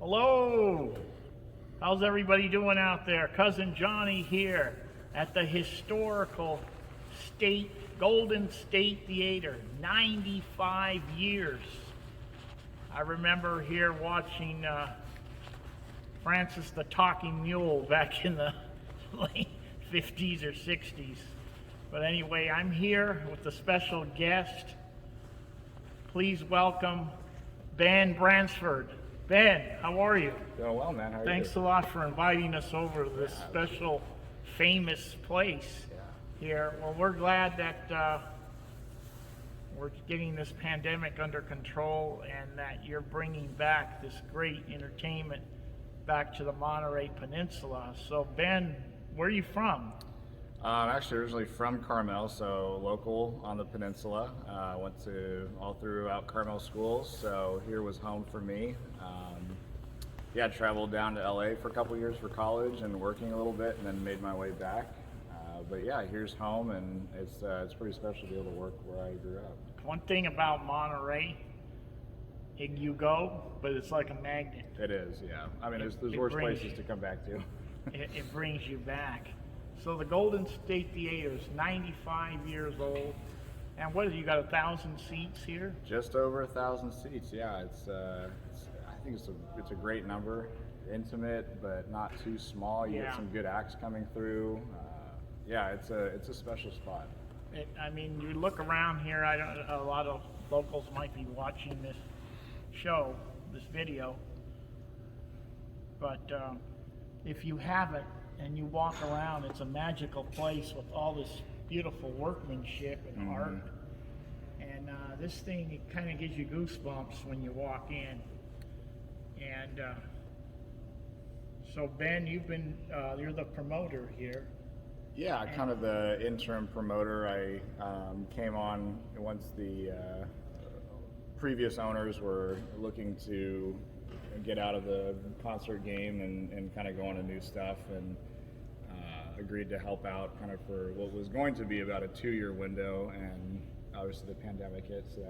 Hello! How's everybody doing out there? Cousin Johnny here at the historical Golden State Theater. 95 years. I remember here watching Francis the Talking Mule back in the late 50s or 60s. But anyway, I'm here with a special guest. Please welcome Ben Bransford. Ben, how are you? Doing well, man. How are you? Thanks a lot for inviting us over to this special, famous place here. Well, we're glad that we're getting this pandemic under control and that you're bringing back this great entertainment back to the Monterey Peninsula. So, Ben, where are you from? I'm actually originally from Carmel, so local on the peninsula. Went to all throughout Carmel schools, so here was home for me. Traveled down to LA for a couple years for college and working a little bit, and then made my way back. But yeah, here's home, and it's pretty special to be able to work where I grew up. One thing about Monterey, you go, but it's like a magnet. It is, yeah. I mean, there's worse places to come back to. It brings you back. So the Golden State Theater is 95 years old, and what have you got, 1,000 seats here? Just over 1,000 seats. Yeah, I think it's a great number. Intimate, but not too small. You get some good acts coming through. It's a special spot. You look around here. A lot of locals might be watching this show, this video, but if you haven't, and you walk around, it's a magical place with all this beautiful workmanship and art. And this thing, it kind of gives you goosebumps when you walk in. And so Ben, you're the promoter here. Yeah, kind of the interim promoter. I came on once the previous owners were looking to get out of the concert game and kind of go on to new stuff, and agreed to help out kind of for what was going to be about a 2-year window, and obviously the pandemic hit, so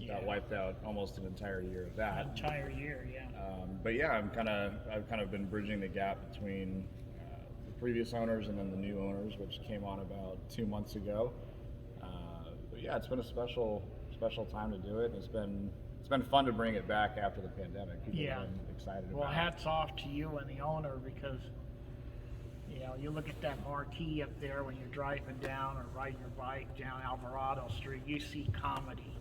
that wiped out almost an entire year of that. An entire year, yeah. But yeah, I've kind of been bridging the gap between the previous owners and then the new owners, which came on about 2 months ago. But yeah, it's been a special time to do it. It's been fun to bring it back after the pandemic. People have been excited about it. Well, hats off to you and the owner, because you look at that marquee up there when you're driving down or riding your bike down Alvarado Street, you see comedy,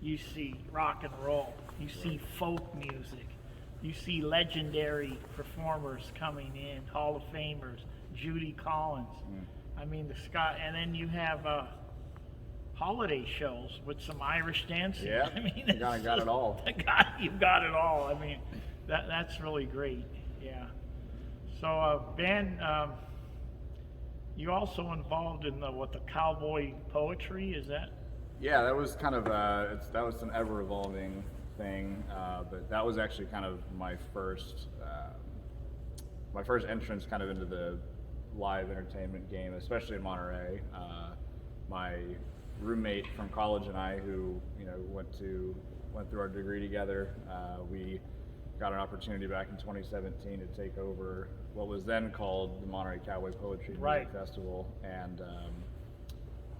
you see rock and roll, you see folk music, you see legendary performers coming in, Hall of Famers, Judy Collins. And then you have holiday shows with some Irish dancing. Yeah, you got it all. You've got it all. That's really great. Yeah. So Ben, you also involved in the cowboy poetry? Is that? Yeah, that was kind of that was an ever-evolving thing, but that was actually kind of my first entrance kind of into the live entertainment game, especially in Monterey. My roommate from college and I, who went through our degree together, we got an opportunity back in 2017 to take over what was then called the Monterey Cowboy Poetry and Music Festival, and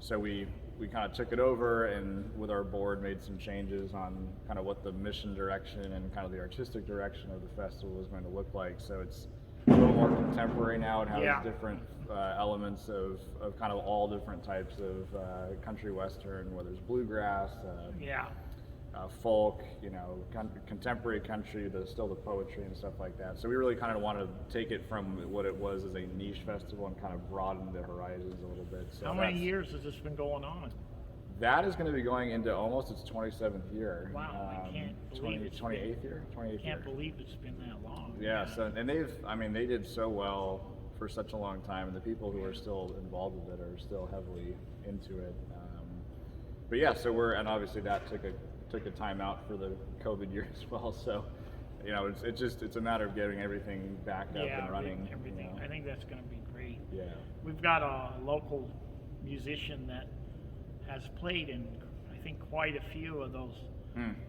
so we kind of took it over, and with our board made some changes on kind of what the mission direction and kind of the artistic direction of the festival is going to look like. So it's a little more contemporary now. It has different elements of kind of all different types of country western, whether it's bluegrass, folk, contemporary country, still the poetry and stuff like that. So we really kind of want to take it from what it was as a niche festival and kind of broaden the horizons a little bit. So how many years has this been going on? That is going to be going into almost its 27th year. Wow, I can't believe it's 28th year. I can't believe it's been that long. Yeah. So and they did so well for such a long time, and the people who are still involved with it are still heavily into it. But yeah, so and obviously that took a time out for the COVID year as well. So, it's a matter of getting everything back up and running. Everything. I think that's going to be great. Yeah. We've got a local musician that has played in, I think, quite a few of those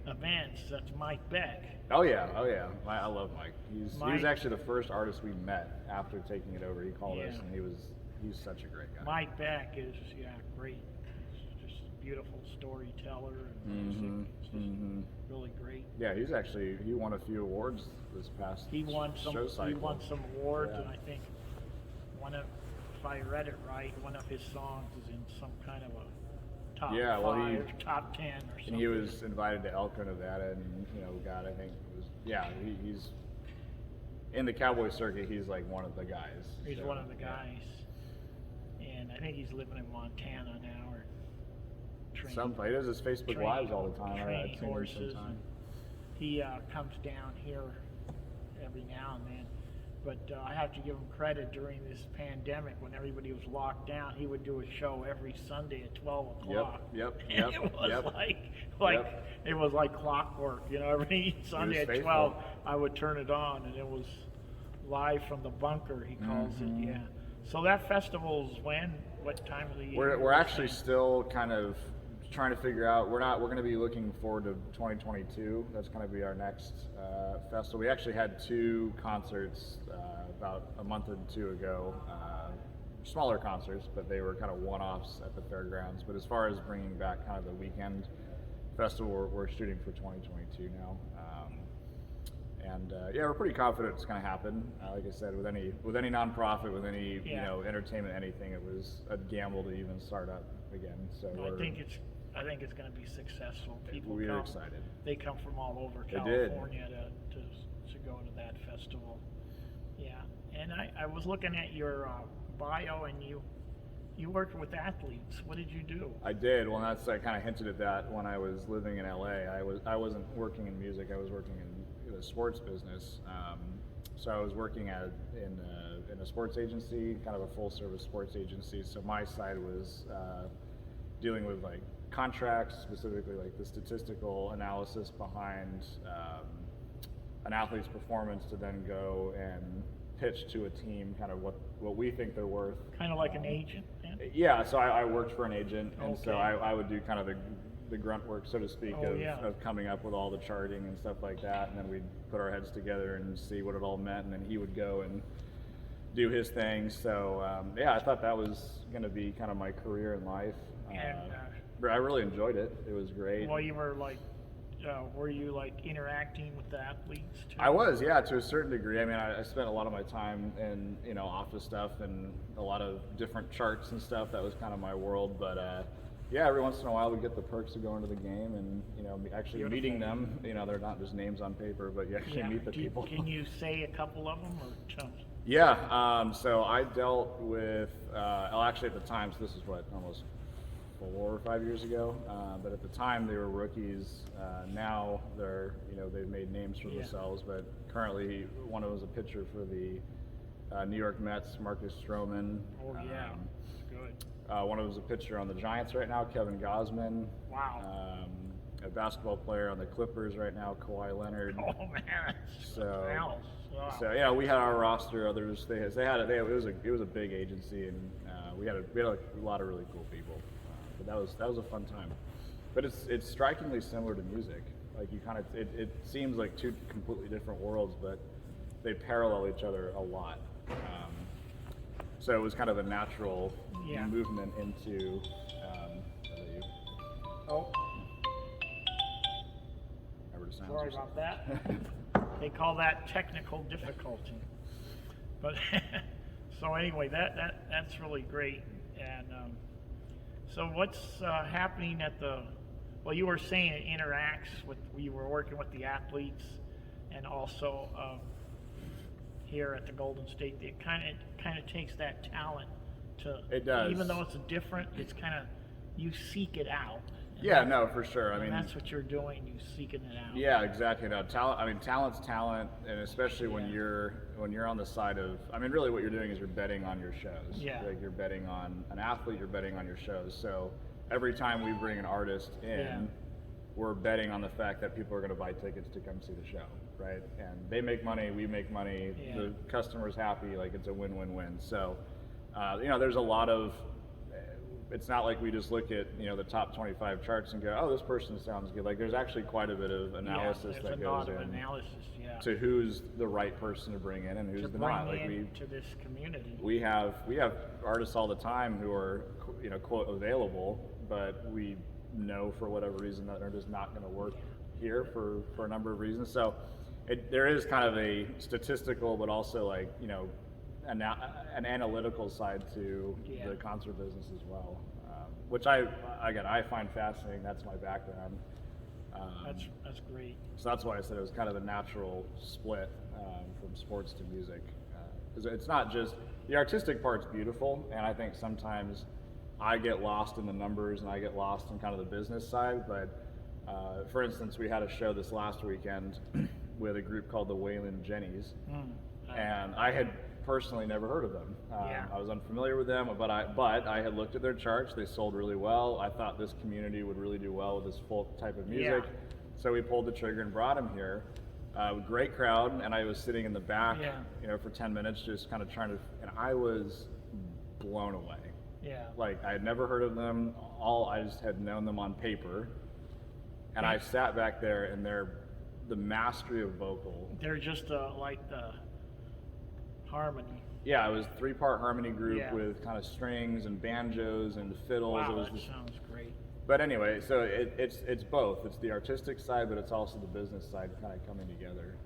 events. That's Mike Beck. Oh yeah, oh yeah. I love Mike. He was Mike- actually the first artist we met after taking it over. He called us, Yeah. and he's such a great guy. Mike Beck is great. He's just a beautiful storyteller and music. It's just really great. Yeah, he won a few awards this past He won show cycle. He won some awards, Yeah. and I think if I read it right, one of his songs is in some kind of a top Yeah, well, 5, top 10 or something. And he was invited to Elko, Nevada, and God, I think it was he's in the cowboy circuit. He's like one of the guys. He's So, one of the yeah. guys, and I think he's living in Montana now, or training. He does his Facebook Lives all the time. Training I've seen him horses. sometime. He comes down here every now and then, but I have to give him credit. During this pandemic, when everybody was locked down, he would do a show every Sunday at 12 o'clock. Yep. And it was it was like clockwork, every Sunday at faithful. 12 I would turn it on, and it was live from the bunker, he calls it. Yeah. So that festival's when? What time of the year? We're actually still kind of trying to figure out. We're going to be looking forward to 2022. That's going to be our next festival. We actually had 2 concerts about a month or 2 ago. Smaller concerts, but they were kind of one-offs at the fairgrounds. But as far as bringing back kind of the weekend festival, we're shooting for 2022 now. We're pretty confident it's going to happen. Like I said, with any nonprofit, with any entertainment, anything, it was a gamble to even start up again. So I think it's going to be successful. People we're come, excited. They come from all over They did. California to go to that festival. Yeah, and I was looking at your bio, and you worked with athletes. What did you do? I did. Well, I kind of hinted at that when I was living in LA. I wasn't working in music. I was working in the sports business. So I was working in a sports agency, kind of a full service sports agency. So my side was dealing with like contracts, specifically like the statistical analysis behind an athlete's performance to then go and pitch to a team kind of what we think they're worth. Kind of like an agent. Yeah, so I worked for an agent, and so Okay. I would do kind of the grunt work, so to speak, of coming up with all the charting and stuff like that, and then we'd put our heads together and see what it all meant, and then he would go and do his thing. So I thought that was going to be kind of my career in life. But I really enjoyed it. It was great. Well, you were like, were you like interacting with the athletes too? I was, yeah, to a certain degree. I mean, I spent a lot of my time in office stuff and a lot of different charts and stuff. That was kind of my world. But every once in a while we get the perks of going to the game and actually Beautiful. meeking them. They're not just names on paper, but you actually meet the people. Can you say a couple of them or tell? Yeah. So I dealt with. Actually, at the time, so this is almost 4 or 5 years ago. But at the time they were rookies. Now they've made names for themselves. But currently, one of them was a pitcher for the New York Mets, Marcus Stroman. Oh yeah, that's good. One of them is a pitcher on the Giants right now, Kevin Gausman. Wow. A basketball player on the Clippers right now, Kawhi Leonard. Oh man, that's So- else. Wow. So yeah, we had our roster. Others it was a big agency, and we had a lot of really cool people. But that was a fun time. But it's strikingly similar to music. Like it seems like 2 completely different worlds, but they parallel each other a lot. So it was kind of a natural movement into. Oh, Remember the sounds sorry or about something? that. They call that technical difficulty. But so anyway, that's really great. And so what's happening at the? Well, you were saying it interacts with. You were working with the athletes, and also here at the Golden State, it kind of takes that talent to. It does. Even though it's different, it's kind of you seek it out. And Yeah, no, for sure. I mean, that's what you're doing. You seeking it out. yeah, exactly. No, talent. I mean, talent's talent, and especially when you're on the side of. I mean, really, what you're doing is you're betting on your shows. Yeah. Like you're betting on an athlete. You're betting on your shows. So every time we bring an artist in, we're betting on the fact that people are going to buy tickets to come see the show, right? And they make money. We make money. Yeah. The customer's happy. Like it's a win-win-win. So, there's a lot of. it's not like we just look at, you know, the top 25 charts and go, oh, this person sounds good. Like, there's actually quite a bit of analysis there's that a lot goes of in analysis, to who's the right person to bring in and who's to the bring not. Like, into this community. we have artists all the time who are, you know, quote, available, but we know for whatever reason that they're just not going to work here for a number of reasons. So there is kind of a statistical, but also, like, you know, an analytical side to the concert business as well, which I find fascinating. That's my background. That's great. So that's why I said it was kind of a natural split from sports to music, because it's not just the artistic part's beautiful, and I think sometimes I get lost in the numbers and I get lost in kind of the business side. But for instance, we had a show this last weekend with a group called the Waylon Jennies, and I had personally never heard of them. I was unfamiliar with them, but I had looked at their charts. They sold really well. I thought this community would really do well with this folk type of music. So we pulled the trigger and brought them here. Great crowd, and I was sitting in the back, you know, for 10 minutes, just kind of trying to, and I was blown away. Like, I had never heard of them. I just had known them on paper, and I sat back there, and the mastery of vocal. They're just like the harmony. Yeah, it was a 3-part harmony group with kind of strings and banjos and fiddles. Wow, it was that sounds great. But anyway, so it's both. It's the artistic side, but it's also the business side kind of coming together.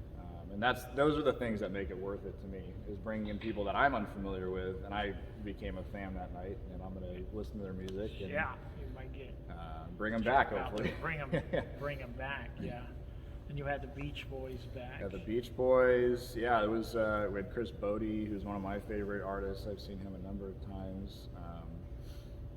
And those are the things that make it worth it to me, is bringing in people that I'm unfamiliar with, and I became a fan that night, and I'm going to listen to their music. And, you might get bring them back, hopefully. Bring them back, And you had the Beach Boys back. Yeah, the Beach Boys. Yeah, it was. We had Chris Bodie, who's one of my favorite artists. I've seen him a number of times.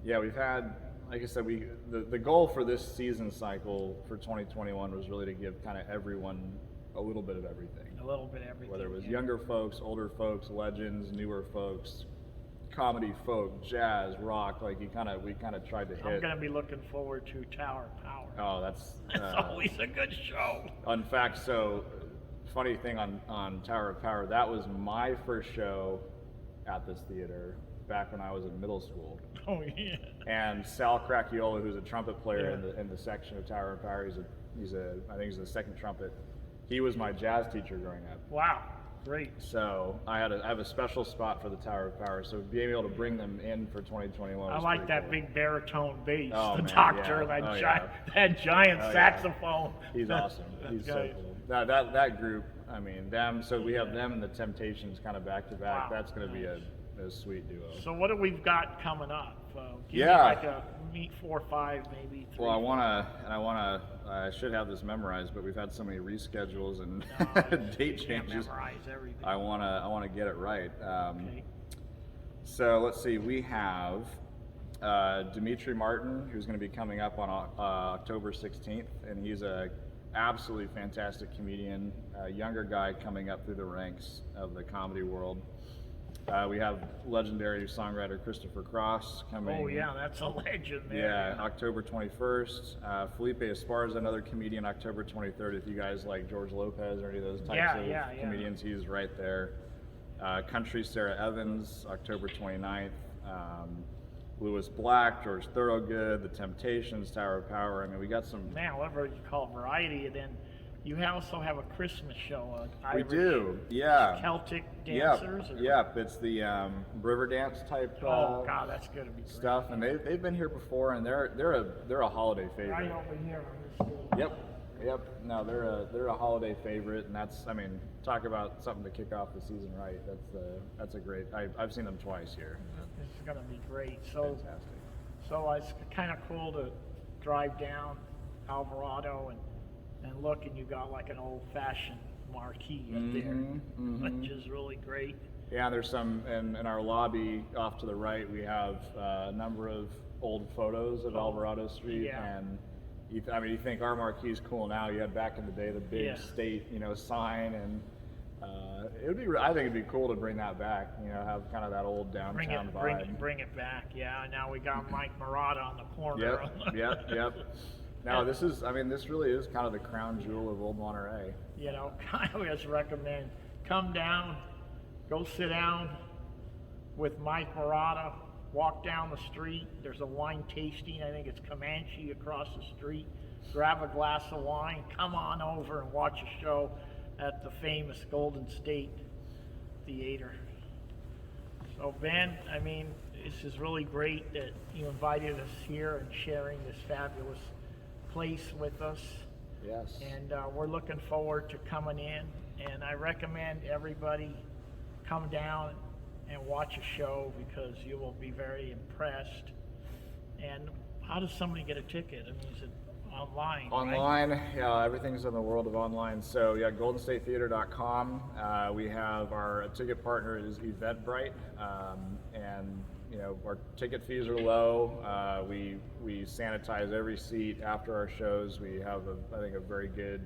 We've had, like I said, the goal for this season cycle for 2021 was really to give kind of everyone a little bit of everything. A little bit of everything. Whether it was younger folks, older folks, legends, newer folks, comedy, folk, jazz, rock. Like we kind of tried to hit. I'm gonna be looking forward to Tower of Power. Oh, that's always a good show. In fact, so funny thing on Tower of Power, that was my first show at this theater back when I was in middle school. Oh yeah. And Sal Cracchiola, who's a trumpet player in the section of Tower of Power, I think he's the second trumpet. He was my jazz teacher growing up. Wow, great. So I have a special spot for the Tower of Power. So being able to bring them in for 2021. I like that big baritone bass. Oh, the man, Doctor, that giant saxophone. He's awesome. He's so cool. That group, I mean, them. So we have them and the Temptations kind of back to back. That's going to be a sweet duo. So what do we've got coming up? Give me like a 4 or 5 maybe. 3, well, I should have this memorized, but we've had so many reschedules and date changes. Memorize everything. I want to get it right. Okay. So let's see. We have Dimitri Martin, who's going to be coming up on October 16th, and he's a absolutely fantastic comedian, a younger guy coming up through the ranks of the comedy world. We have legendary songwriter Christopher Cross coming. Oh yeah, that's a legend there. Yeah, October 21st. Felipe Esparza, another comedian, October 23rd. If you guys like George Lopez or any of those types of comedians, he's right there. Country Sarah Evans, October 29th. Lewis Black, George Thorogood, The Temptations, Tower of Power. I mean, we got some. Man, whatever you call variety, and then you also have a Christmas show. We do, yeah. Celtic dancers. Yep. It's the river dance type. Oh God, that's gonna be great. Stuff, and they've been here before, and they're a holiday favorite. Right over here on this stage. Yep. No, they're a holiday favorite, and that's, I mean, talk about something to kick off the season right. That's a great. I've seen them twice here. It's gonna be great. So, fantastic. So it's kind of cool to drive down Alvarado and look, and you got like an old-fashioned marquee up there, which is really great. Yeah, there's some in our lobby off to the right. We have a number of old photos of Alvarado Street, and you think our marquee is cool now. You had back in the day the big state, sign, and I think it'd be cool to bring that back. Have kind of that old downtown vibe. Bring it back. Yeah. Now we got Mike Murata on the corner. Yep. Now this really is kind of the crown jewel of Old Monterey. I always recommend come down, go sit down with Mike Murata walk down the street. There's a wine tasting. I think it's Comanche across the street. Grab a glass of wine. Come on over and watch a show at the famous Golden State Theater. So Ben, I mean, this is really great that you invited us here and sharing this fabulous place with us. Yes. And we're looking forward to coming in. And I recommend everybody come down and watch a show because you will be very impressed. And how does somebody get a ticket? I mean, is it online? Online, right? Yeah, everything's in the world of online. So yeah, goldenstatetheater.com. We have our ticket partner is Eventbrite, and you know our ticket fees are low. We sanitize every seat after our shows. We have I think a very good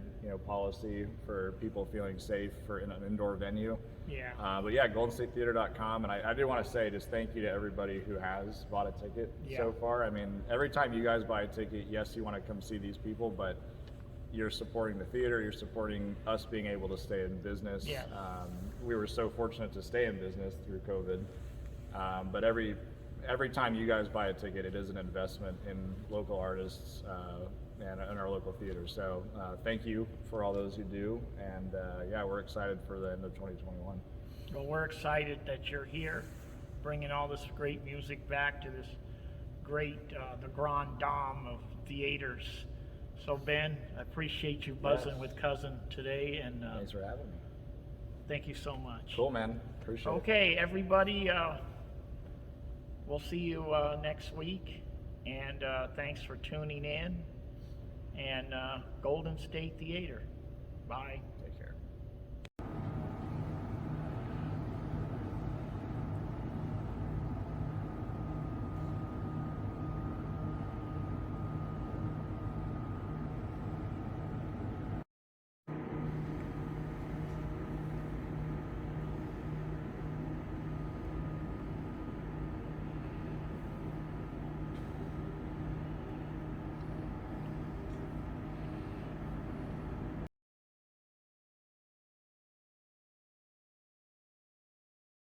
policy for people feeling safe in an indoor venue. Yeah. But yeah, goldenstatetheater.com, and I do want to say just thank you to everybody who has bought a ticket so far. I mean, every time you guys buy a ticket, yes, you want to come see these people, but you're supporting the theater, you're supporting us being able to stay in business. Yeah. We were so fortunate to stay in business through COVID, but every time you guys buy a ticket, it is an investment in local artists and our local theater. So thank you for all those who do, and yeah, we're excited for the end of 2021. Well, we're excited that you're here, bringing all this great music back to this great, the Grand Dame of theaters. So Ben, I appreciate you buzzing with Cousin today, and thanks for having me. Thank you so much. Cool, man. Appreciate it. Okay, everybody, we'll see you next week, and thanks for tuning in. And Golden State Theater. Bye.